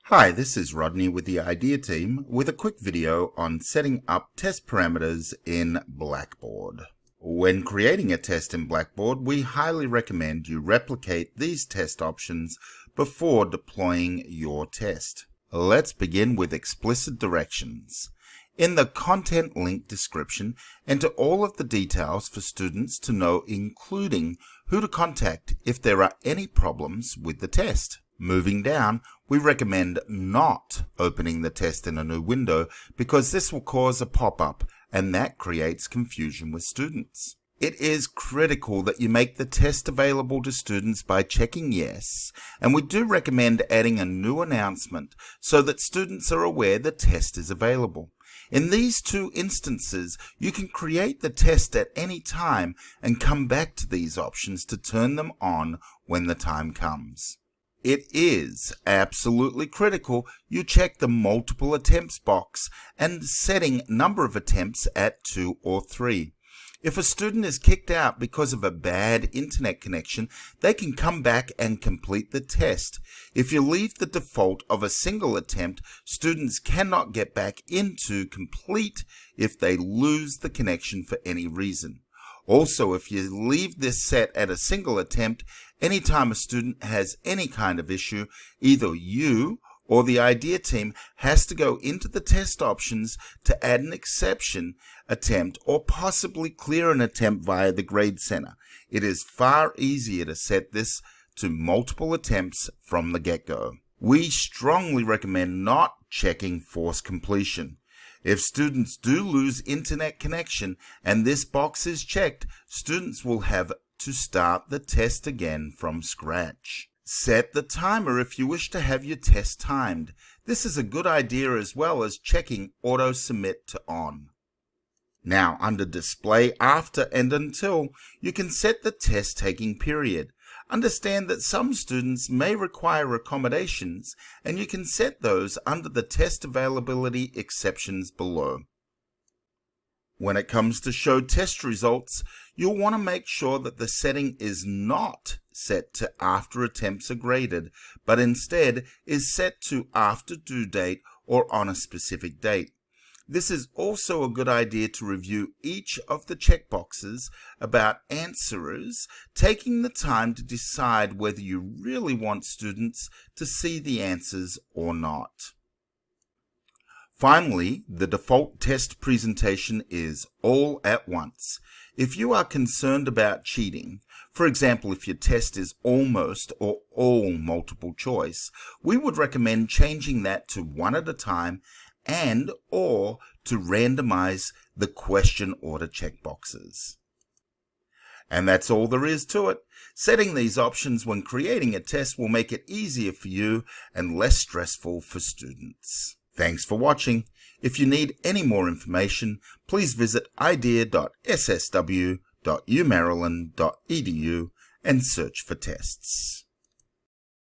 Hi, this is Rodney with the Idea team with a quick video on setting up test parameters in Blackboard. When creating a test in Blackboard, we highly recommend you replicate these test options before deploying your test. Let's begin with explicit directions. In the content link description, enter all of the details for students to know, including who to contact if there are any problems with the test. Moving down, we recommend not opening the test in a new window because this will cause a pop-up and that creates confusion with students. It is critical that you make the test available to students by checking yes, and we do recommend adding a new announcement so that students are aware the test is available. In these two instances, you can create the test at any time and come back to these options to turn them on when the time comes. It is absolutely critical you check the multiple attempts box and setting number of attempts at 2 or 3. If a student is kicked out because of a bad internet connection, they can come back and complete the test. If you leave the default of a single attempt, students cannot get back into complete if they lose the connection for any reason. Also, if you leave this set at a single attempt, anytime a student has any kind of issue, either you or the Idea team has to go into the test options to add an exception attempt or possibly clear an attempt via the Grade Center. It is far easier to set this to multiple attempts from the get-go. We strongly recommend not checking forced completion. If students do lose internet connection and this box is checked, students will have to start the test again from scratch. Set the timer if you wish to have your test timed. This is a good idea as well as checking Auto Submit to On. Now, under Display After and Until, you can set the test taking period. Understand that some students may require accommodations, and you can set those under the test availability exceptions below. When it comes to show test results, you'll want to make sure that the setting is not set to after attempts are graded, but instead is set to after due date or on a specific date. This is also a good idea to review each of the checkboxes about answerers, taking the time to decide whether you really want students to see the answers or not. Finally, the default test presentation is all at once. If you are concerned about cheating, for example, if your test is almost or all multiple choice, we would recommend changing that to one at a time and or to randomize the question order checkboxes. And that's all there is to it. Setting these options when creating a test will make it easier for you and less stressful for students. Thanks for watching. If you need any more information, please visit idea.ssw.umaryland.edu and search for tests.